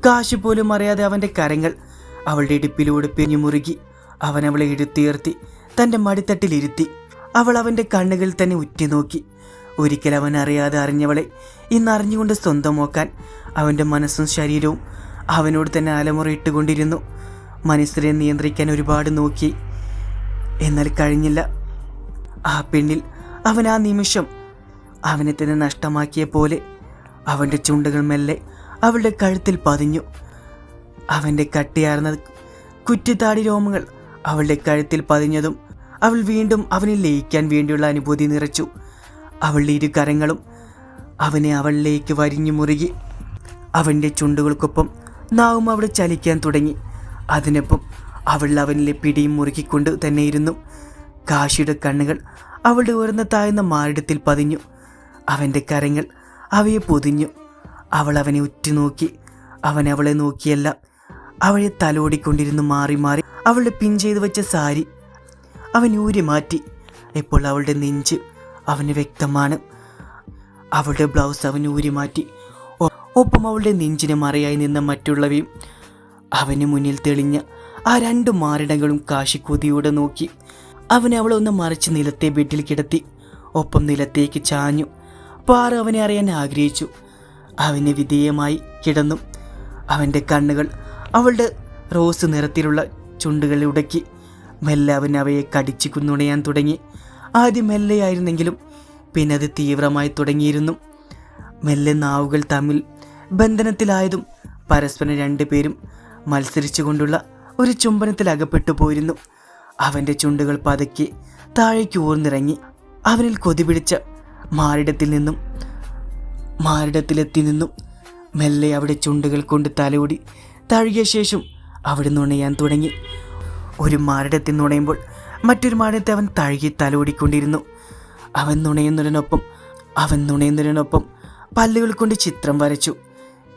കാശി പോലും അറിയാതെ അവൻ്റെ കരങ്ങൾ അവളുടെ ഇടുപ്പിലൂടെ പിഞ്ഞു മുറുകി. അവൻ അവളെ എടുത്തുയർത്തി തൻ്റെ മടിത്തട്ടിലിരുത്തി. അവൾ അവൻ്റെ കണ്ണുകളിൽ തന്നെ ഉറ്റുനോക്കി. ഒരിക്കൽ അവൻ അറിയാതെ അറിഞ്ഞവളെ ഇന്ന് അറിഞ്ഞുകൊണ്ട് സ്വന്തമാക്കാൻ അവൻ്റെ മനസ്സും ശരീരവും അവനോട് തന്നെ അലമുറയിട്ടുകൊണ്ടിരുന്നു. മനസ്സിനെ നിയന്ത്രിക്കാൻ ഒരുപാട് നോക്കി, എന്നാൽ കഴിഞ്ഞില്ല. ആ പെണ്ണിൽ അവൻ ആ നിമിഷം അവനെ തന്നെ നഷ്ടമാക്കിയ പോലെ അവൻ്റെ ചുണ്ടുകൾ മെല്ലെ അവളുടെ കഴുത്തിൽ പതിഞ്ഞു. അവൻ്റെ കട്ടിയാർന്ന കുറ്റിത്താടി രോമങ്ങൾ അവളുടെ കഴുത്തിൽ പതിഞ്ഞതും അവൾ വീണ്ടും അവനിൽ ലയിക്കാൻ വേണ്ടിയുള്ള അനുഭൂതി നിറച്ചു. അവളുടെ ഇരു കരങ്ങളും അവനെ അവളിലേക്ക് വരിഞ്ഞു മുറുകി. അവൻ്റെ ചുണ്ടുകൾക്കൊപ്പം നാവും അവളെ ചലിക്കാൻ തുടങ്ങി. അതിനൊപ്പം അവൾ അവനിലെ പിടിയും മുറുക്കിക്കൊണ്ട് തന്നെയിരുന്നു. കാശിയുടെ കണ്ണുകൾ അവളുടെ ഉയർന്ന താഴ്ന്ന മാറിടത്തിൽ പതിഞ്ഞു. അവൻ്റെ കരങ്ങൾ അവയെ പൊതിഞ്ഞു. അവൾ അവനെ ഉറ്റുനോക്കി. അവൻ അവളെ നോക്കിയല്ല, അവളെ തലോടിക്കൊണ്ടിരുന്നു. മാറി മാറി അവളുടെ പിൻ ചെയ്തു വെച്ച സാരി അവൻ ഊരി മാറ്റി. ഇപ്പോൾ അവളുടെ നെഞ്ച് അവന് വ്യക്തമാണ്. അവളുടെ ബ്ലൗസ് അവൻ ഊരി മാറ്റി. ഒപ്പം അവളുടെ നെഞ്ചിന് മറയായി നിന്ന മറ്റുള്ളവയും. അവന് മുന്നിൽ തെളിഞ്ഞ ആ രണ്ട് മാറിടങ്ങളും കാശി കൊതിയോടെ നോക്കി. അവനെ അവളെ ഒന്ന് മറിച്ച് നിലത്തെ ബെഡിൽ കിടത്തി. ഒപ്പം നിലത്തേക്ക് ചാഞ്ഞു. പാറ അവനെ അറിയാൻ ആഗ്രഹിച്ചു. അവന് വിധേയമായി കിടന്നു. അവൻ്റെ കണ്ണുകൾ അവളുടെ റോസ് നിറത്തിലുള്ള ചുണ്ടുകൾ ഉടക്കി. മെല്ലെ അവൻ അവയെ കടിച്ചു കുന്നുണയാൻ തുടങ്ങി. ആദ്യം മെല്ലെയായിരുന്നെങ്കിലും പിന്നെ അത് തീവ്രമായി തുടങ്ങിയിരുന്നു. മെല്ലെ നാവുകൾ തമ്മിൽ ബന്ധനത്തിലായതും പരസ്പരം രണ്ടുപേരും മത്സരിച്ചു കൊണ്ടുള്ള ഒരു ചുംബനത്തിൽ അകപ്പെട്ടു പോയിരുന്നു. അവൻ്റെ ചുണ്ടുകൾ പതുക്കി താഴേക്ക് ഊർന്നിറങ്ങി. അവനിൽ കൊതി പിടിച്ച മാറിടത്തിലെത്തി നിന്നും മെല്ലെ അവിടെ ചുണ്ടുകൾ കൊണ്ട് തലോടി തഴുകിയ ശേഷം അവിടെ നുണയാൻ തുടങ്ങി. ഒരു മാറിടത്തിൽ നുണയുമ്പോൾ മറ്റൊരു മാറിടത്തെ അവൻ തഴുകി തലോടിക്കൊണ്ടിരുന്നു. അവൻ നുണയുന്നതിനൊപ്പം പല്ലുകൾ കൊണ്ട് ചിത്രം വരച്ചു.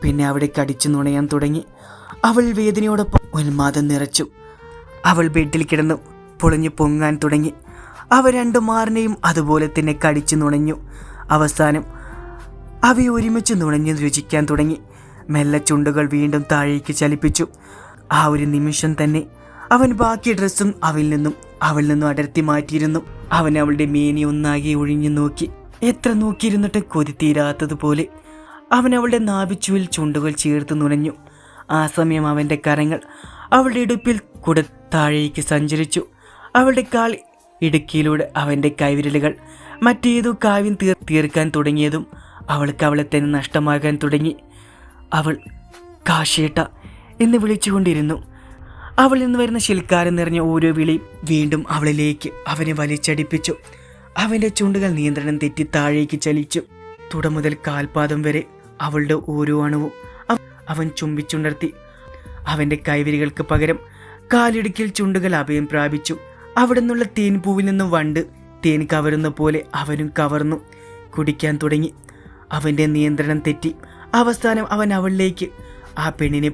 പിന്നെ അവിടെ കടിച്ചു നുണയാൻ തുടങ്ങി. അവൾ വേദനയോടൊപ്പം ഉന്മാദം നിറച്ചു. അവൾ ബെഡിൽ കിടന്നു പൊളിഞ്ഞു പൊങ്ങാൻ തുടങ്ങി. അവ രണ്ടു മാറിനെയും അതുപോലെ തന്നെ കടിച്ചു നുണഞ്ഞു. അവസാനം അവയെ ഒരുമിച്ച് നുണഞ്ഞു രുചിക്കാൻ തുടങ്ങി. മെല്ലെ ചുണ്ടുകൾ വീണ്ടും താഴേക്ക് ചലിപ്പിച്ചു. ആ ഒരു നിമിഷം തന്നെ അവൻ ബാക്കി ഡ്രസ്സും അവളിൽ നിന്നും അടർത്തി മാറ്റിയിരുന്നു. അവൻ അവളുടെ മേനി ഒന്നാകെ ഒഴിഞ്ഞു നോക്കി. എത്ര നോക്കിയിരുന്നിട്ട് കൊതി തീരാത്തതുപോലെ അവൻ അവളുടെ നാഭിച്ചുവിൽ ചുണ്ടുകൾ ചേർത്ത് നുണഞ്ഞു. ആ സമയം അവൻ്റെ കരങ്ങൾ അവളുടെ ഇടുപ്പിൽ കൂടെ താഴേക്ക് സഞ്ചരിച്ചു. അവളുടെ കാൽ ഇടുക്കിയിലൂടെ അവൻ്റെ കൈവിരലുകൾ മറ്റേതോ കാവ്യം തീർക്കാൻ തുടങ്ങിയതും അവൾക്ക് അവളെ തന്നെ നഷ്ടമാകാൻ തുടങ്ങി. അവൾ കാശേട്ട എന്ന് വിളിച്ചുകൊണ്ടിരുന്നു. അവളിൽ നിന്ന് വരുന്ന ശിൽക്കാരം നിറഞ്ഞ ഓരോ വിളിയും വീണ്ടും അവളിലേക്ക് അവനെ വലിച്ചടിപ്പിച്ചു. അവൻ്റെ ചുണ്ടുകൾ നിയന്ത്രണം തെറ്റി താഴേക്ക് ചലിച്ചു. തുട മുതൽ കാൽപാദം വരെ അവളുടെ ഓരോ അണുവും അവൻ ചുംബിച്ചുണർത്തി. അവൻ്റെ കൈവിരികൾക്ക് പകരം കാലിടുക്കിൽ ചുണ്ടുകൾ അഭയം പ്രാപിച്ചു. അവിടെ നിന്നുള്ള തേൻപൂവിൽ നിന്നും വണ്ട് തേൻ കവരുന്ന പോലെ അവനും കവർന്നു കുടിക്കാൻ തുടങ്ങി. അവൻ്റെ നിയന്ത്രണം തെറ്റി. അവസാനം അവൻ അവളിലേക്ക് ആ പെണ്ണിനെ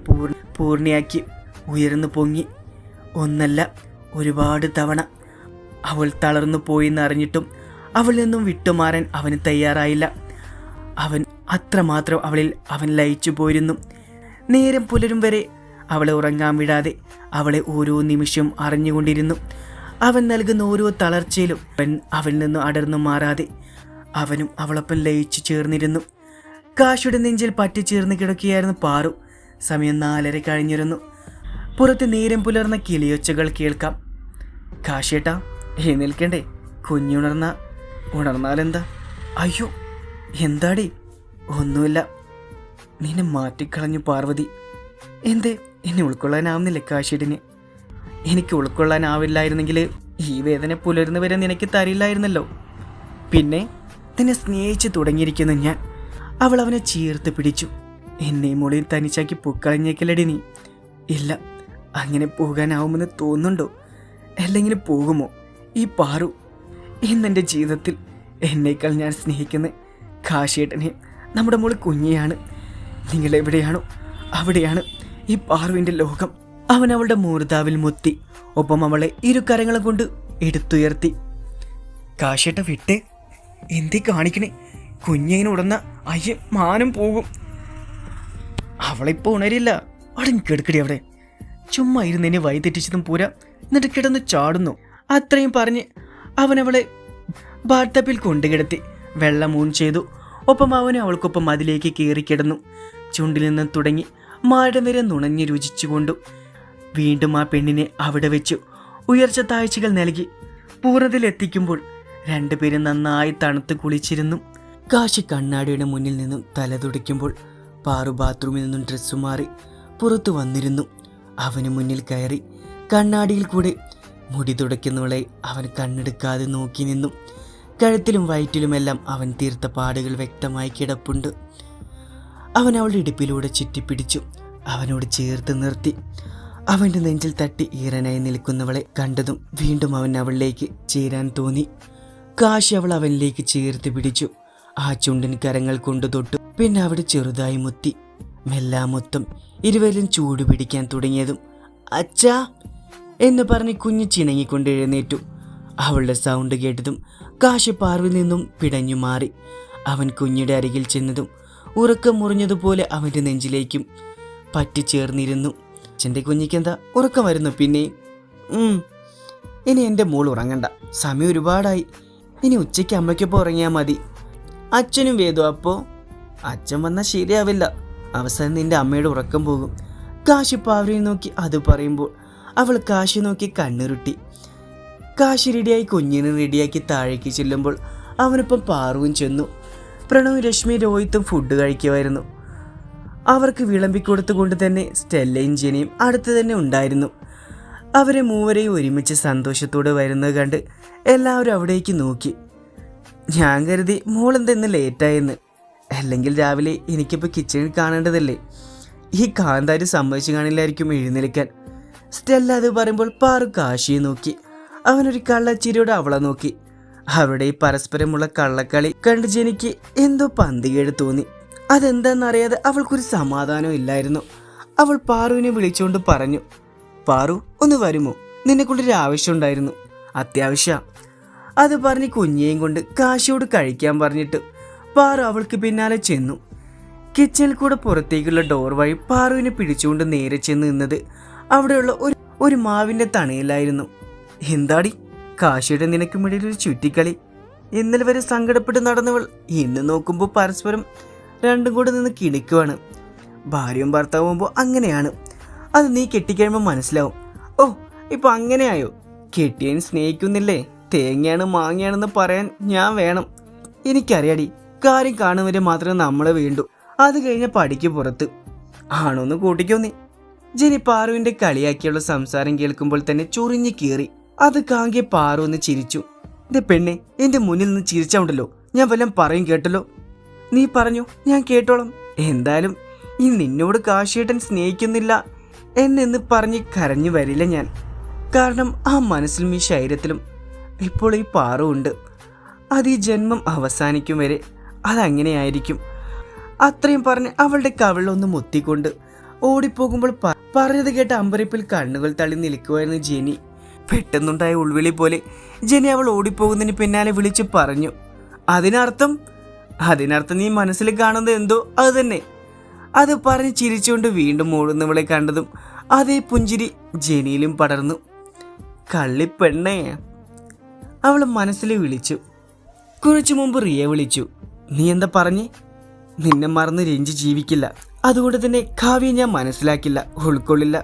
പൂർണ്ണയാക്കി ഉയർന്നു പൊങ്ങി. ഒന്നല്ല, ഒരുപാട് തവണ. അവൾ തളർന്നു പോയെന്ന് അറിഞ്ഞിട്ടും അവളിൽ നിന്നും വിട്ടുമാറാൻ അവന് തയ്യാറായില്ല. അവൻ അത്രമാത്രം അവൻ ലയിച്ചു പോയിരുന്നു. നേരം പുലരും വരെ അവളെ ഉറങ്ങാൻ വിടാതെ അവളെ ഓരോ നിമിഷവും അറിഞ്ഞുകൊണ്ടിരുന്നു. അവൻ നൽകുന്ന ഓരോ തളർച്ചയിലും അവനിൽ നിന്നും അടർന്നു മാറാതെ അവനും അവളൊപ്പം ലയിച്ചു ചേർന്നിരുന്നു. കാശിയുടെ നെഞ്ചിൽ പറ്റിച്ചേർന്ന് കിടക്കുകയായിരുന്നു പാറു. സമയം 4:30 കഴിഞ്ഞിരുന്നു. പുറത്ത് നേരം പുലർന്ന കിളിയൊച്ചകൾ കേൾക്കാം. കാശേട്ടാ, എഴുന്നേൽക്കണ്ടേ? ഉണർന്നാലെന്താ? അയ്യോ, എന്താടി? ഒന്നുമില്ല. നിന്നെ മാറ്റിക്കളഞ്ഞു പാർവതി. എന്തേ, എന്നെ ഉൾക്കൊള്ളാനാവുന്നില്ല കാശിടിന്? എനിക്ക് ഉൾക്കൊള്ളാനാവില്ലായിരുന്നെങ്കിൽ ഈ വേദന പുലരുന്നവരെ നിനക്ക് തരില്ലായിരുന്നല്ലോ. പിന്നെ നിന്നെ സ്നേഹിച്ച് തുടങ്ങിയിരിക്കുന്നു ഞാൻ. അവൾ അവനെ ചീർത്ത് പിടിച്ചു. എന്നെ മുകളിൽ തനിച്ചാക്കി പൊക്കളഞ്ഞേക്കലടി നീ. ഇല്ല, അങ്ങനെ പോകാനാവുമെന്ന് തോന്നുന്നുണ്ടോ? അല്ലെങ്കിൽ പോകുമോ? ഈ പാറു ഇന്നെൻ്റെ ജീവിതത്തിൽ എന്നേക്കാൾ ഞാൻ സ്നേഹിക്കുന്ന കാശിയേട്ടനെ, നമ്മുടെ മോള് കുഞ്ഞിയാണ്. നിങ്ങളെവിടെയാണോ അവിടെയാണ് ഈ പാറുവിൻ്റെ ലോകം. അവൻ അവളുടെ മൂർധാവിൽ മുത്തി. ഒപ്പം അവളെ ഇരു കരങ്ങളും കൊണ്ട് എടുത്തുയർത്തി. കാശേട്ട വിട്ടേ, എന്തേ കാണിക്കണേ? കുഞ്ഞിനെ ഉടന്ന അയ്യ മാനം പോകും. അവളിപ്പോൾ ഉണരില്ല. അടങ്ങി കിടക്കടി അവിടെ. ചുമ്മാ ഇരുന്നെന്നെ വഴി തെറ്റിച്ചതും പോരാ, എന്നിട്ട് കിടന്ന് ചാടുന്നു. അത്രയും പറഞ്ഞ് അവനവളെ ബാർട്ടപ്പിൽ കൊണ്ടുകിടത്തി വെള്ളം ഓൺ ചെയ്തു. ഒപ്പം അവനും അവൾക്കൊപ്പം അതിലേക്ക് കയറിക്കിടന്നു. ചുണ്ടിൽ നിന്നും തുടങ്ങി മാടം വരെ നുണഞ്ഞ് രുചിച്ചുകൊണ്ടു. വീണ്ടും ആ പെണ്ണിനെ അവിടെ വെച്ചു ഉയർച്ച താഴ്ചകൾ നൽകി പൂർണ്ണതയിലെത്തിക്കുമ്പോൾ രണ്ടുപേരും നന്നായി തണുത്ത് കുളിച്ചിരുന്നു. കാശി കണ്ണാടിയുടെ മുന്നിൽ നിന്നും തല തുടയ്ക്കുമ്പോൾ പാറു ബാത്റൂമിൽ നിന്നും ഡ്രസ്സു മാറി പുറത്തു വന്നിരുന്നു. അവന് മുന്നിൽ കയറി കണ്ണാടിയിൽ കൂടെ മുടി തുടയ്ക്കുന്നവളെ അവൻ കണ്ണെടുക്കാതെ നോക്കി നിന്നു. കഴുത്തിലും വയറ്റിലുമെല്ലാം അവൻ തീർത്ത പാടുകൾ വ്യക്തമായി കിടപ്പുണ്ട്. അവൻ അവളുടെ ഇടുപ്പിലൂടെ ചുറ്റിപ്പിടിച്ചു അവനോട് ചേർത്ത് നിർത്തി. അവൻ്റെ നെഞ്ചിൽ തട്ടി ഈറനായി നിൽക്കുന്നവളെ കണ്ടതും വീണ്ടും അവൻ അവളിലേക്ക് ചേരാൻ തോന്നി. കാശി അവൾ അവനിലേക്ക് ചേർത്ത് പിടിച്ചു. ആ ചുണ്ടിന് കരങ്ങൾ കൊണ്ടു തൊട്ടു. പിന്നെ അവിടെ ചെറുതായി മുത്തി. മെല്ലാമൊത്തം ഇരുവരും ചൂട് പിടിക്കാൻ തുടങ്ങിയതും അച്ഛാ എന്ന് പറഞ്ഞ് കുഞ്ഞ് ചിണങ്ങിക്കൊണ്ട് എഴുന്നേറ്റു. അവളുടെ സൗണ്ട് കേട്ടതും കാശി പാർവിൽ നിന്നും പിടഞ്ഞു മാറി. അവൻ കുഞ്ഞിയുടെ അരികിൽ ചെന്നതും ഉറക്കം മുറിഞ്ഞതുപോലെ അവൻ്റെ നെഞ്ചിലേക്കും പറ്റിച്ചേർന്നിരുന്നു. അച്ഛൻ്റെ കുഞ്ഞിക്കെന്താ ഉറക്കം വരുന്നു? പിന്നെ ഇനി എൻ്റെ മോൾ ഉറങ്ങണ്ട, സമയം ഒരുപാടായി. ഇനി ഉച്ചയ്ക്ക് അമ്മയ്ക്കൊപ്പം ഉറങ്ങിയാൽ മതി. അച്ഛനും വേദു അപ്പോൾ അച്ഛൻ വന്നാൽ ശരിയാവില്ല, അവസാനം നിന്റെ അമ്മയുടെ ഉറക്കം പോകും. കാശി പാവറിനെ നോക്കി അത് പറയുമ്പോൾ അവൾ കാശി നോക്കി കണ്ണുരുട്ടി. കാശി റെഡിയായി കുഞ്ഞിനെ റെഡിയാക്കി താഴേക്ക് ചെല്ലുമ്പോൾ അവനൊപ്പം പാറുവും ചെന്നു. പ്രണവും രശ്മി രോഹിത്തും ഫുഡ് കഴിക്കുമായിരുന്നു. അവർക്ക് വിളമ്പിക്കൊടുത്തുകൊണ്ട് തന്നെ സ്റ്റെല്ലയും ജെനിയും അടുത്ത് തന്നെ ഉണ്ടായിരുന്നു. അവരെ മൂവരെയും ഒരുമിച്ച് സന്തോഷത്തോടെ വരുന്നത് കണ്ട് എല്ലാവരും അവിടേക്ക് നോക്കി. ഞാൻ കരുതി മോളെന്തെന്ന് ലേറ്റായെന്ന്, അല്ലെങ്കിൽ രാവിലെ എനിക്കിപ്പോൾ കിച്ചണിൽ കാണേണ്ടതല്ലേ. ഈ കാന്താരി സമ്മതിച്ചു കാണില്ലായിരിക്കും എഴുന്നേൽക്കാൻ. സ്റ്റെല്ല അത് പറയുമ്പോൾ പാറു കാശിയെ നോക്കി. അവനൊരു കള്ളച്ചിരിയോടെ അവളെ നോക്കി. അവരുടെ ഈ പരസ്പരമുള്ള കള്ളക്കളി കണ്ട് ജെനിക്ക് എന്തോ പന്തികേട് തോന്നി. അതെന്താണെന്നറിയാതെ അവൾക്കൊരു സമാധാനം ഇല്ലായിരുന്നു. അവൾ പാറുവിനെ വിളിച്ചുകൊണ്ട് പറഞ്ഞു, പാറു ഒന്ന് വരുമോ, നിന്നെ കൊണ്ടൊരു ആവശ്യം ഉണ്ടായിരുന്നു. അത്യാവശ്യം. അത് പറഞ്ഞ് കുഞ്ഞിയെയും കൊണ്ട് കാശിയോട് കഴിക്കാൻ പറഞ്ഞിട്ട് പാറു അവൾക്ക് പിന്നാലെ ചെന്നു. കിച്ചണിൽ കൂടെ പുറത്തേക്കുള്ള ഡോർ വഴി പാറുവിനെ പിടിച്ചുകൊണ്ട് നേരെ ചെന്ന് നിന്നത് അവിടെയുള്ള ഒരു മാവിൻ്റെ തണയിലായിരുന്നു. എന്താടി കാശിയുടെ നിനക്കുമിടയിൽ ഒരു ചുറ്റിക്കളി? ഇന്നലെ വരെ സങ്കടപ്പെട്ട് നടന്നവൾ ഇന്ന് നോക്കുമ്പോൾ പരസ്പരം രണ്ടും കൂടെ നിന്ന് കിണിക്കുവാണ്. ഭാര്യയും ഭർത്താവുമ്പോൾ അങ്ങനെയാണ്. അത് നീ കെട്ടിക്കഴിയുമ്പോൾ മനസ്സിലാവും. ഓ ഇപ്പം അങ്ങനെയായോ? കെട്ടിയൻ സ്നേഹിക്കുന്നില്ലേ? തേങ്ങയാണ് മാങ്ങയാണെന്ന് പറയാൻ ഞാൻ വേണം. എനിക്കറിയാടി, കാര്യം കാണുന്നവരെ മാത്രമേ നമ്മളെ വേണ്ടൂ. അത് കഴിഞ്ഞ പടിക്ക് പുറത്ത് ആണോന്ന് കൂട്ടിക്കോ നീ. ജെനി പാറുവിൻ്റെ കളിയാക്കിയുള്ള സംസാരം കേൾക്കുമ്പോൾ തന്നെ ചൊറിഞ്ഞു കീറി. അത് കാങ്ങിയ പാറു ഒന്ന് ചിരിച്ചു. ഇതേ പെണ്ണെ, എൻ്റെ മുന്നിൽ നിന്ന് ചിരിച്ചുണ്ടല്ലോ, ഞാൻ വല്ലതും പറയും കേട്ടല്ലോ. നീ പറഞ്ഞു, ഞാൻ കേട്ടോളാം. എന്തായാലും ഈ നിന്നോട് കാശിയേട്ടൻ സ്നേഹിക്കുന്നില്ല എന്നെന്ന് പറഞ്ഞ് കരഞ്ഞു വരില്ല ഞാൻ. കാരണം ആ മനസ്സിലും ഈ ശരീരത്തിലും ഇപ്പോൾ ഈ പാറു ഉണ്ട്. അത് ഈ ജന്മം അവസാനിക്കും വരെ അതങ്ങനെയായിരിക്കും. അത്രയും പറഞ്ഞ് അവളുടെ കവിളൊന്ന് മുത്തിക്കൊണ്ട് ഓടിപ്പോകുമ്പോൾ പറഞ്ഞത് കേട്ട അമ്പരപ്പിൽ കണ്ണുകൾ തള്ളി നിൽക്കുമായിരുന്നു ജെനി. പെട്ടെന്നുണ്ടായ ഉൾവിളി പോലെ ജെനി അവൾ ഓടിപ്പോകുന്നതിന് പിന്നാലെ വിളിച്ചു പറഞ്ഞു, അതിനർത്ഥം നീ മനസ്സിൽ കാണുന്നത് എന്തോ അത് തന്നെ. അത് പറഞ്ഞ് ചിരിച്ചുകൊണ്ട് വീണ്ടും ഓടുന്നവളെ കണ്ടതും അതേ പുഞ്ചിരി ജെനിയിലും പടർന്നു. കള്ളിപ്പെണ്ണേ, അവൾ മനസ്സിൽ വിളിച്ചു. കുറച്ചു മുമ്പ് റിയ വിളിച്ചു. നീ എന്താ പറഞ്ഞേ? നിന്നെ മറന്ന് രഞ്ജി ജീവിക്കില്ല, അതുകൊണ്ട് തന്നെ കാവ്യം ഞാൻ മനസ്സിലാക്കില്ല, ഉൾക്കൊള്ളില്ല,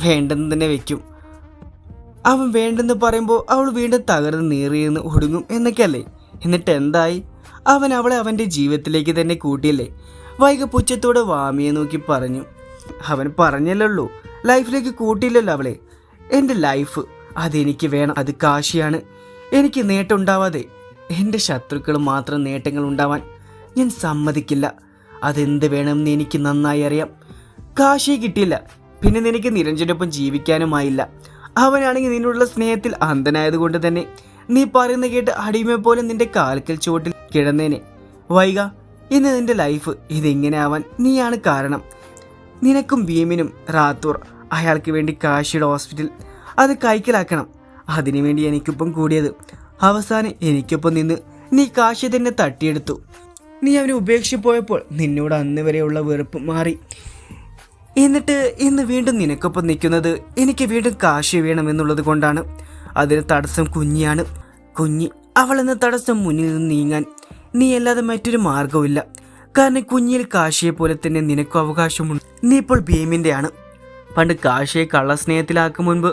വേണ്ടെന്ന് തന്നെ വെക്കും. അവൻ വേണ്ടെന്ന് പറയുമ്പോൾ അവൾ വീണ്ടും തകർന്ന് നീറിയെന്ന് ഒടുങ്ങും എന്നൊക്കെയല്ലേ. എന്നിട്ട് എന്തായി? അവൻ അവളെ അവൻ്റെ ജീവിതത്തിലേക്ക് തന്നെ കൂട്ടിയല്ലേ. വൈക പുച്ഛത്തോടെ വാമിയെ നോക്കി പറഞ്ഞു. അവൻ പറഞ്ഞല്ലോ, ലൈഫിലേക്ക് കൂട്ടിയില്ലല്ലോ അവളെ. എൻ്റെ ലൈഫ് അതെനിക്ക് വേണം, അത് കാശിയാണ്. എനിക്ക് നേട്ടം ഉണ്ടാവാതെ എൻ്റെ ശത്രുക്കൾ മാത്രം നേട്ടങ്ങൾ ഉണ്ടാവാൻ ഞാൻ സമ്മതിക്കില്ല. അതെന്ത് വേണമെന്ന് എനിക്ക് നന്നായി അറിയാം. കാശിയെ കിട്ടിയില്ല, പിന്നെ നിനക്ക് നിരഞ്ജനൊപ്പം ജീവിക്കാനുമായില്ല. അവനാണെങ്കിൽ നിന്നോടുള്ള സ്നേഹത്തിൽ അന്ധനായതുകൊണ്ട് തന്നെ നീ പറയുന്ന കേട്ട് അടിമയെ പോലെ നിന്റെ കാൽക്കൽ ചുവട്ടിൽ കിടന്നേനെ. വൈക, ഇന്ന് നിന്റെ ലൈഫ് ഇതെങ്ങനെ ആവാൻ നീയാണ് കാരണം. നിനക്കും ഭീമിനും റാത്തൂർ അയാൾക്ക് വേണ്ടി കാശിയുടെ ഹോസ്പിറ്റൽ അത് കൈക്കലാക്കണം. അതിനുവേണ്ടി എനിക്കൊപ്പം കൂടിയത്. അവസാനം എനിക്കൊപ്പം നിന്ന് നീ കാശി തന്നെ തട്ടിയെടുത്തു. നീ അവനെ ഉപേക്ഷിച്ച് പോയപ്പോൾ നിന്നോട് അന്ന് വരെയുള്ള വെറുപ്പ് മാറി. എന്നിട്ട് ഇന്ന് വീണ്ടും നിനക്കൊപ്പം നിൽക്കുന്നത് എനിക്ക് വീണ്ടും കാശ് വേണമെന്നുള്ളത് കൊണ്ടാണ്. അതിന് തടസ്സം കുഞ്ഞിയാണ്. കുഞ്ഞി അവളെന്ന തടസ്സം മുന്നിൽ നിന്ന് നീങ്ങാൻ നീ അല്ലാതെ മറ്റൊരു മാർഗവുമില്ല. കാരണം കുഞ്ഞിൽ കാശിയെ പോലെ തന്നെ നിനക്കും അവകാശമുണ്ട്. നീ ഇപ്പോൾ ഭീമിൻ്റെ ആണ്. പണ്ട് കാശിയെ കള്ളസ്നേഹത്തിലാക്കും മുൻപ്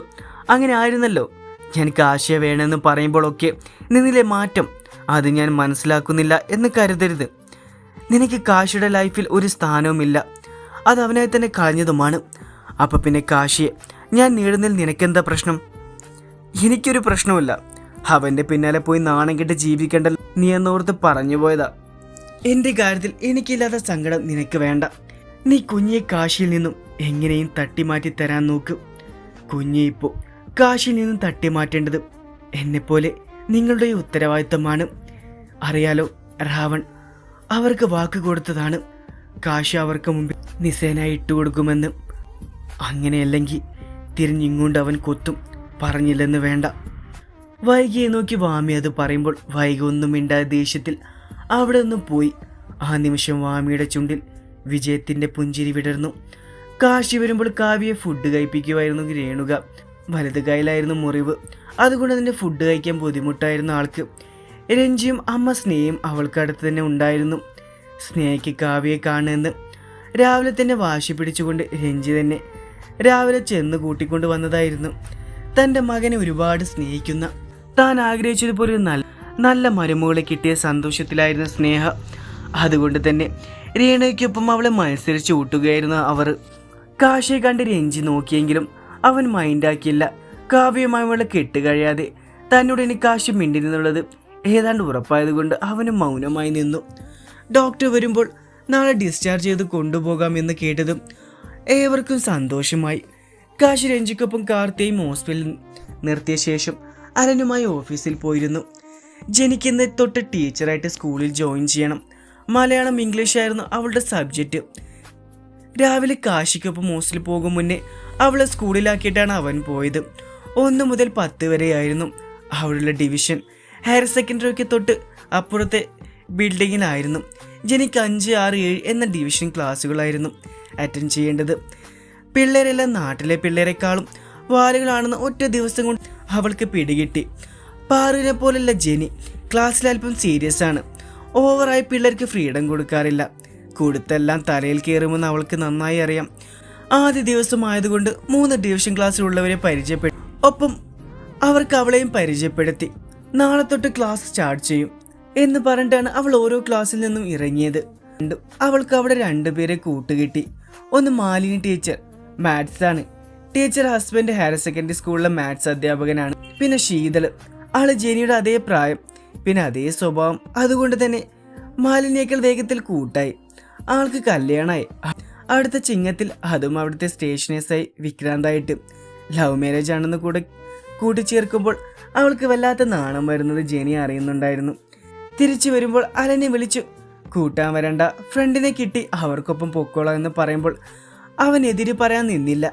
അങ്ങനെ ആയിരുന്നല്ലോ. ഞാൻ കാശിയെ വേണമെന്ന് പറയുമ്പോഴൊക്കെ നിന്നിലെ മാറ്റം അത് ഞാൻ മനസ്സിലാക്കുന്നില്ല എന്ന് കരുതരുത്. നിനക്ക് കാശിയുടെ ലൈഫിൽ ഒരു സ്ഥാനവുമില്ല. അത് അവനായി തന്നെ കളഞ്ഞതുമാണ്. അപ്പം പിന്നെ കാശിയെ ഞാൻ നേടുന്നതിൽ നിനക്കെന്താ പ്രശ്നം? എനിക്കൊരു പ്രശ്നമില്ല. അവൻ്റെ പിന്നാലെ പോയി നാണം കെട്ട് ജീവിക്കേണ്ട നീ എന്നോർത്ത് പറഞ്ഞു പോയതാ. എൻ്റെ കാര്യത്തിൽ എനിക്കില്ലാത്ത സങ്കടം നിനക്ക് വേണ്ട. നീ കുഞ്ഞിയെ കാശിയിൽ നിന്നും എങ്ങനെയും തട്ടിമാറ്റി തരാൻ നോക്ക്. കുഞ്ഞെ ഇപ്പോൾ കാശിയിൽ നിന്നും തട്ടിമാറ്റേണ്ടത് എന്നെപ്പോലെ നിങ്ങളുടെ ഉത്തരവാദിത്തമാണ്. അറിയാലോ, രാവൺ അവർക്ക് വാക്ക് കൊടുത്തതാണ് കാശി അവർക്ക് മുമ്പിൽ നിസ്സേനായി ഇട്ടുകൊടുക്കുമെന്ന്. അങ്ങനെയല്ലെങ്കിൽ തിരിഞ്ഞിങ്ങോണ്ട് അവൻ കൊത്തും. പറഞ്ഞില്ലെന്ന് വേണ്ട. വൈകിയെ നോക്കി വാമി അത് പറയുമ്പോൾ വൈകി ഒന്നും മിണ്ടായ ദേഷ്യത്തിൽ അവിടെ നിന്നും പോയി. ആ നിമിഷം വാമിയുടെ ചുണ്ടിൽ വിജയത്തിൻ്റെ പുഞ്ചിരി വിടർന്നു. കാശി വരുമ്പോൾ കാവ്യയെ ഫുഡ് കഴിപ്പിക്കുമായിരുന്നു രേണുക. വലത് കൈയിലായിരുന്നു മുറിവ്. അതുകൊണ്ട് തന്നെ ഫുഡ് കഴിക്കാൻ ബുദ്ധിമുട്ടായിരുന്നു ആൾക്ക്. രഞ്ജിയും അമ്മ സ്നേഹയും അവൾക്ക് അടുത്ത് തന്നെ ഉണ്ടായിരുന്നു. സ്നേഹയ്ക്ക് കാവ്യയെ കാണുമെന്ന് രാവിലെ തന്നെ വാശി പിടിച്ചുകൊണ്ട് രഞ്ജി തന്നെ രാവിലെ ചെന്ന് കൂട്ടിക്കൊണ്ട് വന്നതായിരുന്നു. തൻ്റെ മകനെ ഒരുപാട് സ്നേഹിക്കുന്ന, താൻ ആഗ്രഹിച്ചതുപോലെ ഒരു നല്ല മരുമകളെ കിട്ടിയ സന്തോഷത്തിലായിരുന്ന സ്നേഹ. അതുകൊണ്ട് തന്നെ രേണയ്ക്കൊപ്പം അവളെ മത്സരിച്ച് കൂട്ടുകയായിരുന്നു അവർ. കാശിയെ കണ്ട് രഞ്ജി നോക്കിയെങ്കിലും അവൻ മൈൻഡാക്കിയില്ല. കാവ്യയുമായി അവളെ കെട്ടുകഴിയാതെ തന്നോട് ഇനി കാശി മിണ്ടിരുന്നുള്ളത് ഏതാണ്ട് ഉറപ്പായതുകൊണ്ട് അവനും മൗനമായി നിന്നു. ഡോക്ടർ വരുമ്പോൾ നാളെ ഡിസ്ചാർജ് ചെയ്ത് കൊണ്ടുപോകാമെന്ന് കേട്ടതും ഏവർക്കും സന്തോഷമായി. കാശി രഞ്ജിക്കൊപ്പം കാർത്തിയും ഹോസ്പിറ്റലിൽ നിർത്തിയ ശേഷം അലനുമായി ഓഫീസിൽ പോയിരുന്നു. ജനിക്കുന്ന തൊട്ട് ടീച്ചറായിട്ട് സ്കൂളിൽ ജോയിൻ ചെയ്യണം. മലയാളം ഇംഗ്ലീഷ് ആയിരുന്നു അവളുടെ സബ്ജക്റ്റ്. രാവിലെ കാശിക്കൊപ്പം ഹോസ്റ്റലിൽ പോകും മുന്നേ അവളെ സ്കൂളിലാക്കിയിട്ടാണ് അവൻ പോയത്. 1 മുതൽ 10 വരെയായിരുന്നു അവളുടെ ഡിവിഷൻ. ഹയർ സെക്കൻഡറിക്ക് തൊട്ട് അപ്പുറത്തെ ബിൽഡിങ്ങിലായിരുന്നു. ജനിക്ക് 5, 6, 7 എന്ന ഡിവിഷൻ ക്ലാസ്സുകളായിരുന്നു അറ്റൻഡ് ചെയ്യേണ്ടത്. പിള്ളേരെല്ലാം നാട്ടിലെ പിള്ളേരെക്കാളും വാലുകളാണെന്ന് ഒറ്റ ദിവസം കൊണ്ട് അവൾക്ക് പിടികിട്ടി. പാറുവിനെ പോലുള്ള ജെനി ക്ലാസ്സിൽ അല്പം സീരിയസ് ആണ്. ഓവറായി പിള്ളേർക്ക് ഫ്രീഡം കൊടുക്കാറില്ല. കൊടുത്തെല്ലാം തലയിൽ കയറുമെന്ന് അവൾക്ക് നന്നായി അറിയാം. ആദ്യ ദിവസമായതുകൊണ്ട് 3 ഡിവിഷൻ ക്ലാസ്സിലുള്ളവരെ പരിചയപ്പെട്ടു. ഒപ്പം അവർക്ക് അവളെയും പരിചയപ്പെടുത്തി. നാളെ തൊട്ട് ക്ലാസ് സ്റ്റാർട്ട് ചെയ്യും എന്ന് പറഞ്ഞിട്ടാണ് അവൾ ഓരോ ക്ലാസ്സിൽ നിന്നും ഇറങ്ങിയത്. അവൾക്ക് അവിടെ 2 പേരെ കൂട്ടുകിട്ടി. ഒന്ന് മാലിനി ടീച്ചർ, മാത്സ് ആണ്. ടീച്ചർ ഹസ്ബൻഡ് ഹയർ സെക്കൻഡറി സ്കൂളിലെ മാത്സ് അധ്യാപകനാണ്. പിന്നെ ശീതൾ, ആള് ജെനിയുടെ അതേ പ്രായം, പിന്നെ അതേ സ്വഭാവം. അതുകൊണ്ട് തന്നെ മാലിനിയേക്കാൾ വേഗത്തിൽ കൂട്ടായി. ആൾക്ക് കല്യാണമായി അടുത്ത ചിങ്ങത്തിൽ. അതും അവിടുത്തെ സ്റ്റേഷനേഴ്സായി വിക്രാന്തായിട്ട്. ലവ് മാരേജ് ആണെന്ന് കൂട്ടിച്ചേർക്കുമ്പോൾ അവൾക്ക് വല്ലാത്ത നാണം വരുന്നത് ജെനി അറിയുന്നുണ്ടായിരുന്നു. തിരിച്ചു വരുമ്പോൾ അലനെ വിളിച്ചു കൂട്ടാൻ വരണ്ട, ഫ്രണ്ടിനെ കിട്ടി, അവർക്കൊപ്പം പൊക്കോളാം എന്ന് പറയുമ്പോൾ അവൻ എതിര് പറയാൻ നിന്നില്ല.